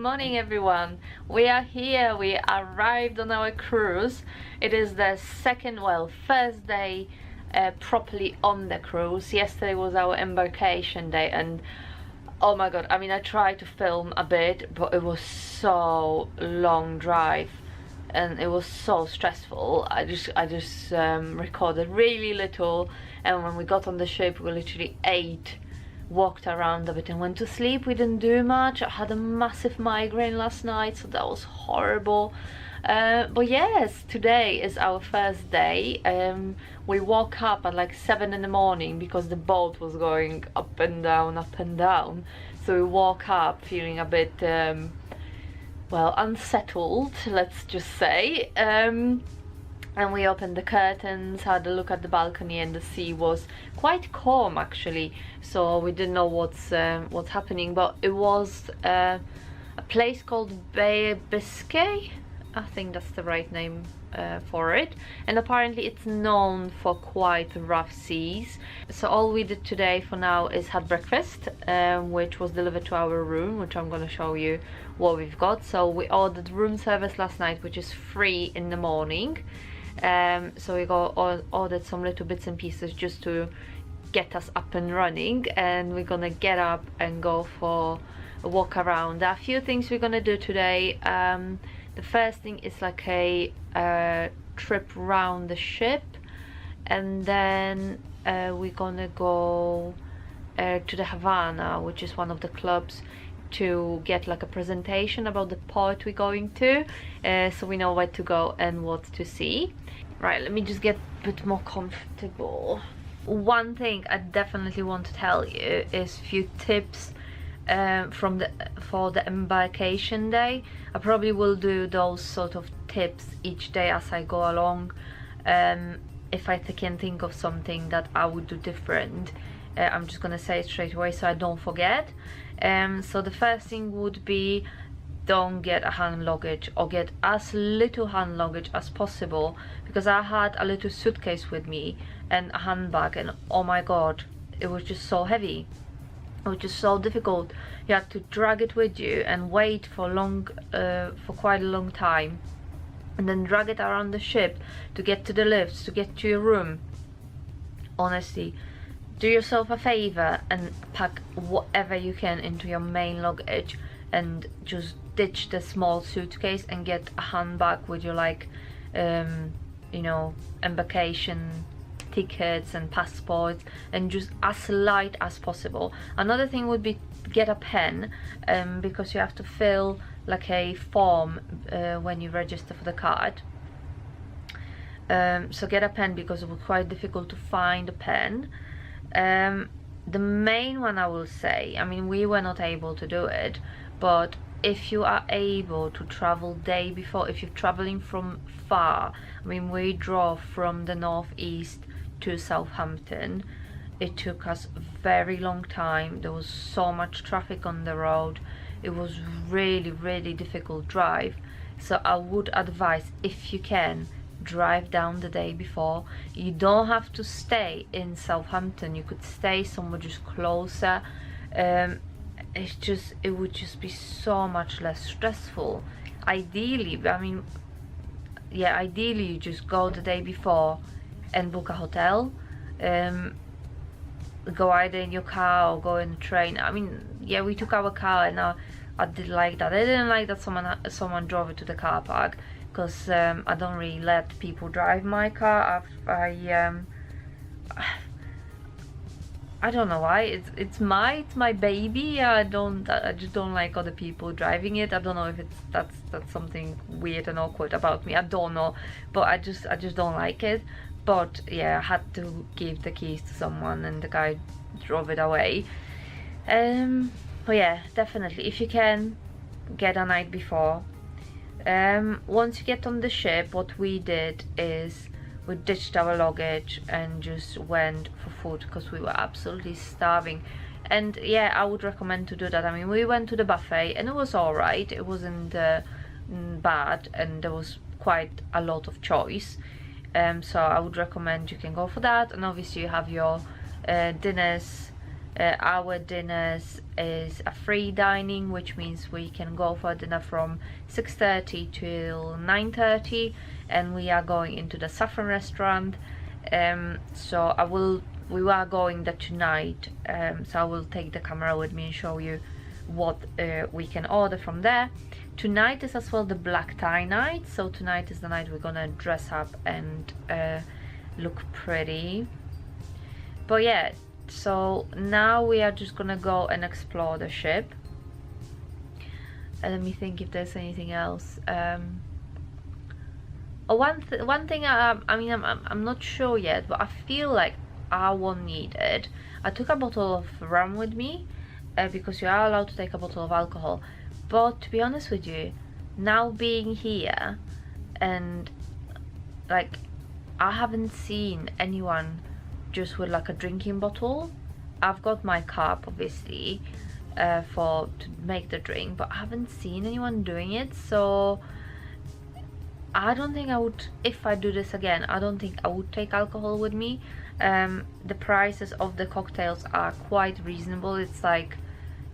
morning everyone. We are here. We arrived on our cruise. It is the first day properly on the cruise. Yesterday was our embarkation day, and oh my god, I mean, I tried to film a bit, but it was so long drive and it was so stressful. I just recorded really little, and when we got on the ship we literally ate, walked around a bit and went to sleep. We didn't do much. I had a massive migraine last night, so that was horrible. But yes, today is our first day. We woke up at like 7 in the morning because the boat was going up and down, up and down. So we woke up feeling a bit well, unsettled, let's just say. And we opened the curtains, had a look at the balcony, and the sea was quite calm actually, so we didn't know what's happening. But it was a place called Bay Biscay, I think that's the right name for it, and apparently it's known for quite rough seas. So all we did today for now is have breakfast, which was delivered to our room, which I'm going to show you what we've got. So we ordered room service last night, which is free in the morning. So we ordered some little bits and pieces just to get us up and running, and we're gonna get up and go for a walk around. There are a few things we're gonna do today. The first thing is like a trip around the ship, and then we're gonna go to the Havana, which is one of the clubs, to get like a presentation about the port we're going to, so we know where to go and what to see. Right, let me just get a bit more comfortable. One thing I definitely want to tell you is a few tips for the embarkation day. I probably will do those sort of tips each day as I go along. If I can think of something that I would do different, I'm just gonna say it straight away so I don't forget. So the first thing would be, don't get a hand luggage, or get as little hand luggage as possible, because I had a little suitcase with me and a handbag, and oh my god, it was just so heavy. It was just so difficult. You had to drag it with you and wait for quite a long time, and then drag it around the ship to get to the lifts, to get to your room. Honestly, do yourself a favor and pack whatever you can into your main luggage, and just ditch the small suitcase and get a handbag with your like you know, embarkation tickets and passports, and just as light as possible. Another thing would be get a pen, because you have to fill like a form when you register for the card. So get a pen, because it was quite difficult to find a pen. The main one I will say, I mean, we were not able to do it, but if you are able to travel day before, if you're traveling from far, I mean, we drove from the northeast to Southampton. It took us a very long time. There was so much traffic on the road. It was really difficult drive. So I would advise, if you can, drive down the day before. You don't have to stay in Southampton, you could stay somewhere just closer. It would just be so much less stressful. Ideally, I mean, yeah, ideally you just go the day before and book a hotel. Go either in your car or go in the train. I mean, yeah, we took our car, and I did like that. I didn't like that someone drove it to the car park, because I don't really let people drive my car. I don't know why. It's my baby. I just don't like other people driving it. I don't know if that's something weird and awkward about me. I don't know, but I just don't like it. But yeah, I had to give the keys to someone, and the guy drove it away. But yeah, definitely, if you can, get a night before. Once you get on the ship, what we did is we ditched our luggage and just went for food, because we were absolutely starving. And yeah, I would recommend to do that. I mean, we went to the buffet and it was alright. It wasn't bad, and there was quite a lot of choice. So I would recommend you can go for that. And obviously you have your dinners Our dinners is a free dining, which means we can go for dinner from 6:30 till 9:30, and we are going into the Saffron restaurant. So we are going there tonight, so I will take the camera with me and show you what we can order from there. Tonight is as well the black tie night, so tonight is the night we're gonna dress up and look pretty. But yeah, so now we are just gonna go and explore the ship. And let me think if there's anything else. One thing I'm not sure yet, but I feel like I won't need it. I took a bottle of rum with me because you are allowed to take a bottle of alcohol. But to be honest with you, now being here and like I haven't seen anyone just with like a drinking bottle. I've got my cup obviously to make the drink, but I haven't seen anyone doing it, so I don't think I would, if I do this again, I don't think I would take alcohol with me. The prices of the cocktails are quite reasonable. It's like,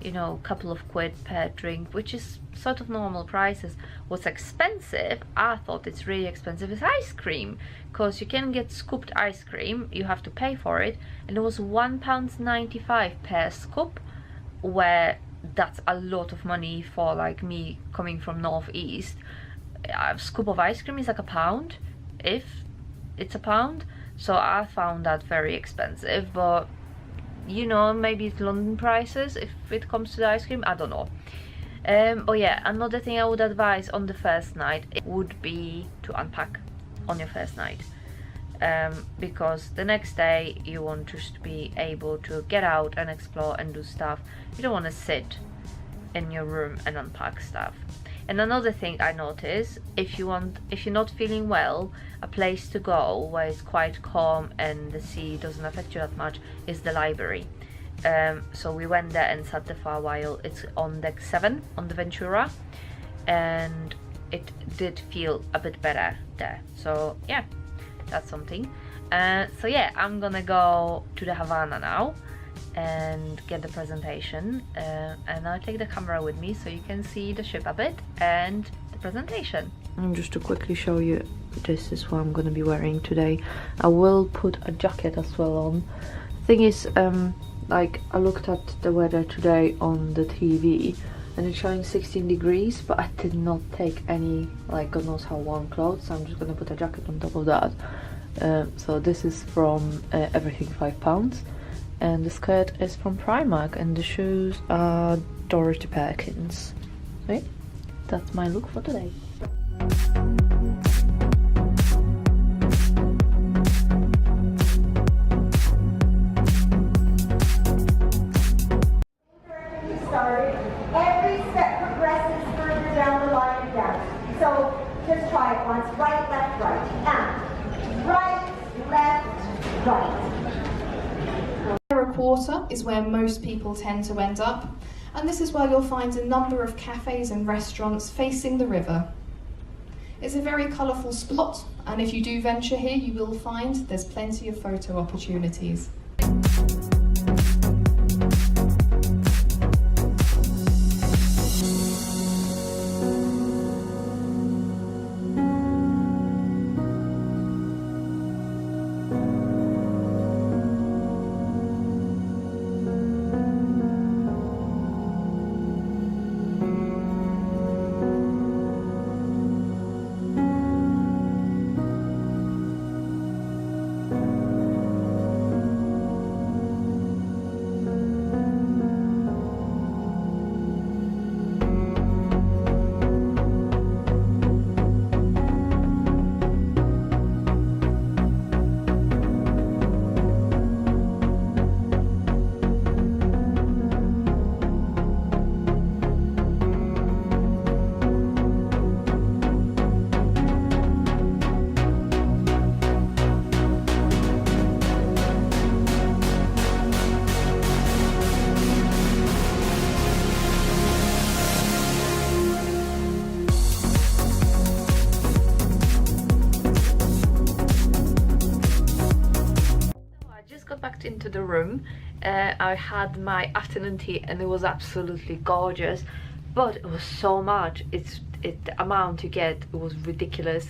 you know, a couple of quid per drink, which is sort of normal prices. What's expensive, I thought it's really expensive, is ice cream, because you can get scooped ice cream, you have to pay for it, and it was £1.95 per scoop, where that's a lot of money for like me coming from northeast. A scoop of ice cream is like £1, if it's £1, so I found that very expensive. But you know, maybe it's London prices if it comes to the ice cream, I don't know. But yeah, another thing I would advise on the first night, it would be to unpack on your first night, because the next day you want to just be able to get out and explore and do stuff. You don't want to sit in your room and unpack stuff. And another thing I noticed, if you're not feeling well, a place to go where it's quite calm and the sea doesn't affect you that much is the library. So we went there and sat there for a while. It's on deck 7 on the Ventura, and it did feel a bit better there. So yeah, that's something. So yeah, I'm gonna go to the Havana now and get the presentation, and I'll take the camera with me so you can see the ship a bit and the presentation. And just to quickly show you, this is what I'm gonna be wearing today. I will put a jacket as well on. Thing is, like I looked at the weather today on the TV and it's showing 16 degrees, but I did not take any like God knows how warm clothes, so I'm just gonna put a jacket on top of that. So this is from Everything £5, and the skirt is from Primark, and the shoes are Dorothy Perkins. Okay, that's my look for today. Every step progresses further down the line again. So just try it once. Right, left, right. And right, left, right. A quarter is where most people tend to end up, and this is where you'll find a number of cafes and restaurants facing the river. It's a very colourful spot, and if you do venture here, you will find there's plenty of photo opportunities. room. I had my afternoon tea and it was absolutely gorgeous, but it was so much. The amount you get, it was ridiculous.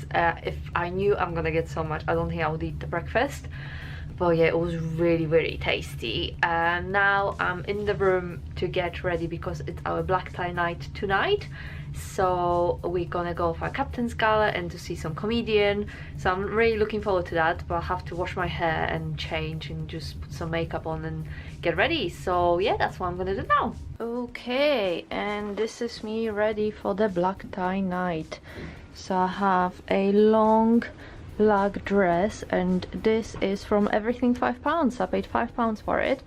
If I knew I'm gonna get so much, I don't think I would eat the breakfast. But yeah, it was really tasty. Now I'm in the room to get ready because it's our black tie night tonight. So we're gonna go for a captain's gala and to see some comedian. So I'm really looking forward to that, but I have to wash my hair and change and just put some makeup on and get ready. So yeah, that's what I'm gonna do now. Okay, and this is me ready for the black tie night. So I have a long black dress, and this is from Everything £5. I paid £5 for it,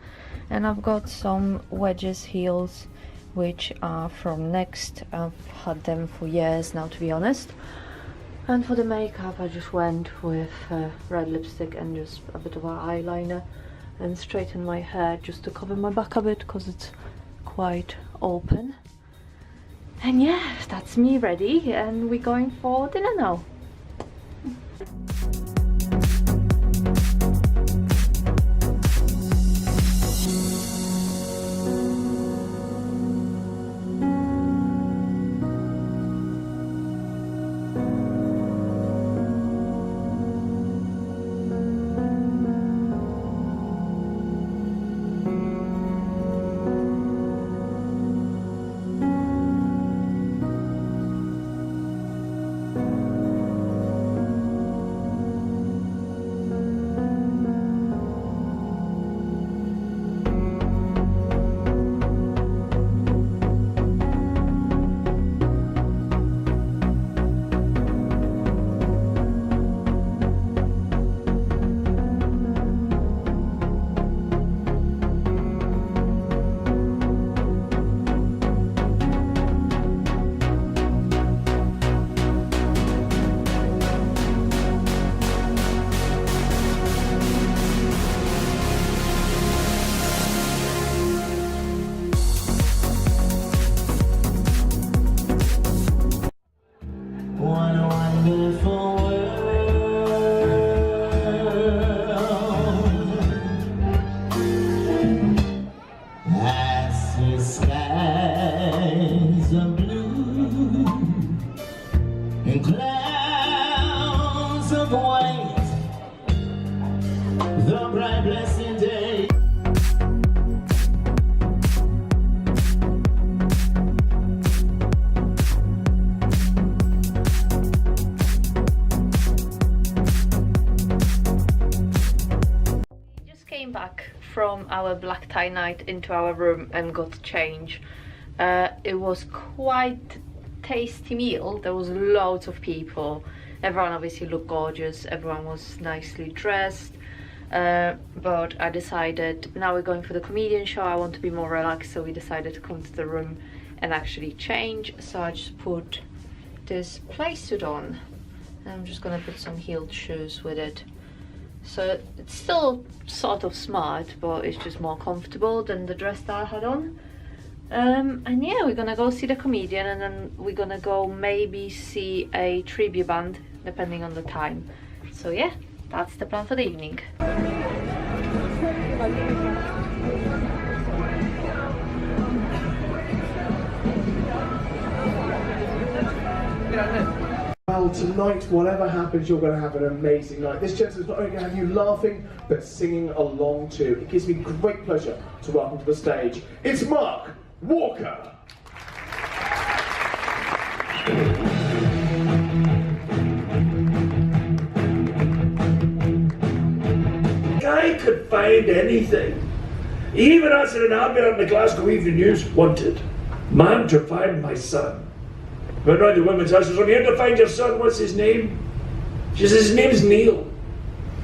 and I've got some wedges heels which are from Next. I've had them for years now, to be honest. And for the makeup I just went with red lipstick and just a bit of an eyeliner and straighten my hair just to cover my back a bit because it's quite open. And yeah, that's me ready, and we're going for dinner now. From our black tie night into our room and got change. It was quite tasty meal. There was loads of people. Everyone obviously looked gorgeous, everyone was nicely dressed, but I decided now we're going for the comedian show, I want to be more relaxed, so we decided to come to the room and actually change. So I just put this play suit on and I'm just gonna put some heeled shoes with it. So it's still sort of smart, but it's just more comfortable than the dress that I had on. And yeah, we're gonna go see the comedian, and then we're gonna go maybe see a tribute band, depending on the time. So yeah, that's the plan for the evening. Well, tonight, whatever happens, you're going to have an amazing night. This gentleman's not only going to have you laughing, but singing along too. It gives me great pleasure to welcome to the stage, it's Mark Walker. Guy could find anything. He even answered an advert in the Glasgow Evening News, wanted, man to find my son. Went round the women's house, I'm here to find your son, what's his name? She says, his name's Neil.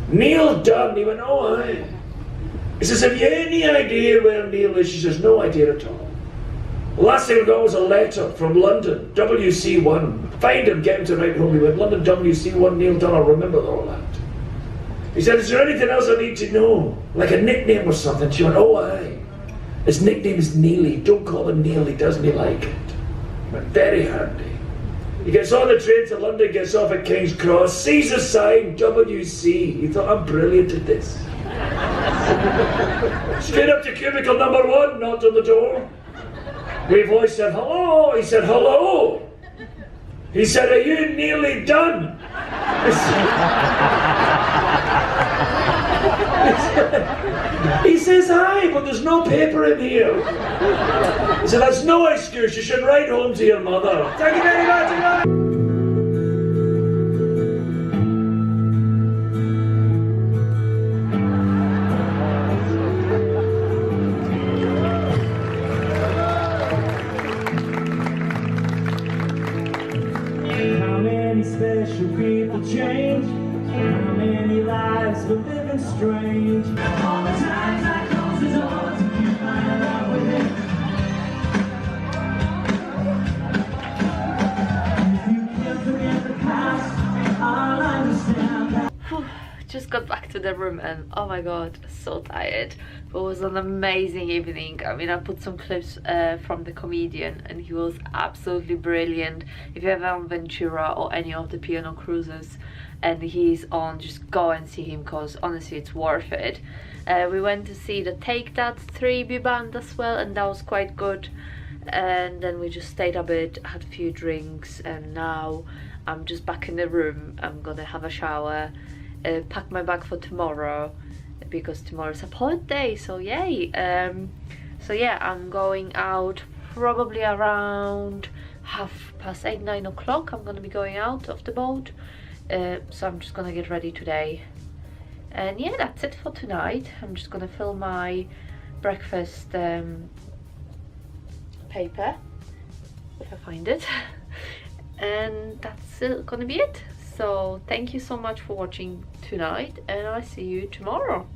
Neil Dunn. He went, oh aye. He says, have you any idea where Neil is? She says, no idea at all. The last thing we got was a letter from London, WC1. Find him, get him to write home. He went, London WC1, Neil Dunn, I'll remember all that. He said, is there anything else I need to know? Like a nickname or something? She went, oh aye. His nickname is Neely. Don't call him Neil, he doesn't like it. But very handy. He gets on the train to London, gets off at King's Cross, sees a sign, WC. He thought, I'm brilliant at this. Straight up to cubicle number 1, knocked on the door. Wee voice said, hello. He said, hello. He said, are you nearly done? He says, hi, but there's no paper in here. He said, that's no excuse. You should write home to your mother. Thank you very much. How many special people change? How many lives were living strange? All the times I close the door to keep my love within. If you can't forget the past, I'll understand. Just got back to the room and oh my god, so tired. It was an amazing evening. I mean, I put some clips from the comedian and he was absolutely brilliant. If you're ever on Ventura or any of the P&O cruises and he's on, just go and see him because honestly it's worth it. We went to see the Take That 3B band as well and that was quite good. And then we just stayed a bit, had a few drinks, and now I'm just back in the room. I'm gonna have a shower, pack my bag for tomorrow because tomorrow's a pod day, so yay. So yeah, I'm going out probably around 8:30, 9 o'clock. I'm gonna be going out of the boat, so I'm just gonna get ready today. And yeah, that's it for tonight. I'm just gonna fill my breakfast paper if I find it. And that's gonna be it. So thank you so much for watching tonight and I'll see you tomorrow.